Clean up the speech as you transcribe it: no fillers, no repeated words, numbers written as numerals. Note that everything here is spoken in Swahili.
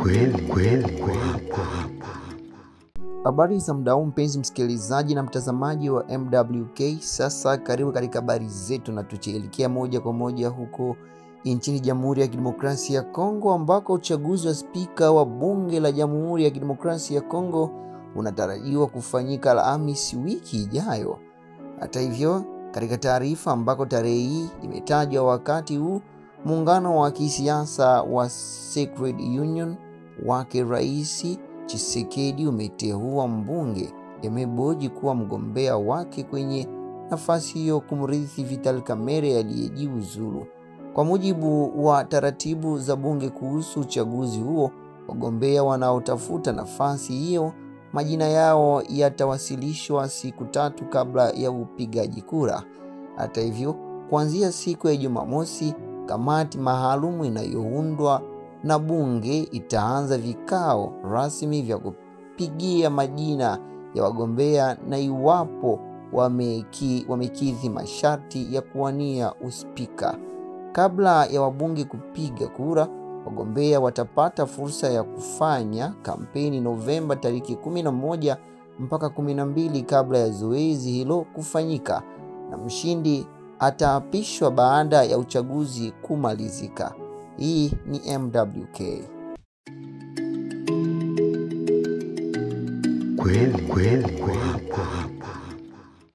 Kweli. Habari za muda huu mpenzi msikilizaji na mtazamaji wa MWK. Sasa karibu katika habari zetu, na tuchielekea moja kwa moja huko nchini Jamhuri ya Kidemokrasia ya Kongo, ambako uchaguzi wa spika wa bunge la Jamhuri ya Kidemokrasia ya Kongo unatarajiwa kufanyika Alhamisi wiki ijayo. Hata hivyo, katika taarifa ambako tarehe hii imetajwa, wakati huu muungano wa kisiasa wa Sacred Union wake Rais Tshisekedi umeteua mbunge Emeboji kuwa mgombea wake kwenye nafasi hiyo kumrithi Vital Kamerhe aliyejiuzulu. Kwa mujibu wa taratibu za bunge kuhusu uchaguzi huo, wagombea wanaotafuta nafasi hiyo majina yao yatawasilishwa siku 3 kabla ya upigaji kura. Hata hivyo, kuanzia siku ya Jumamosi, kamati maalum inayoundwa na bunge itaanza vikao rasmi vya kupigia majina ya wagombea na iwapo wamekidhi masharti ya kuwania uspika. Kabla ya wabunge kupiga kura, wagombea watapata fursa ya kufanya kampeni Novemba tariki 11 mpaka 12 kabla ya zoezi hilo kufanyika, na mshindi ataapishwa baada ya uchaguzi kumalizika. Hii ni MWK. Kweli.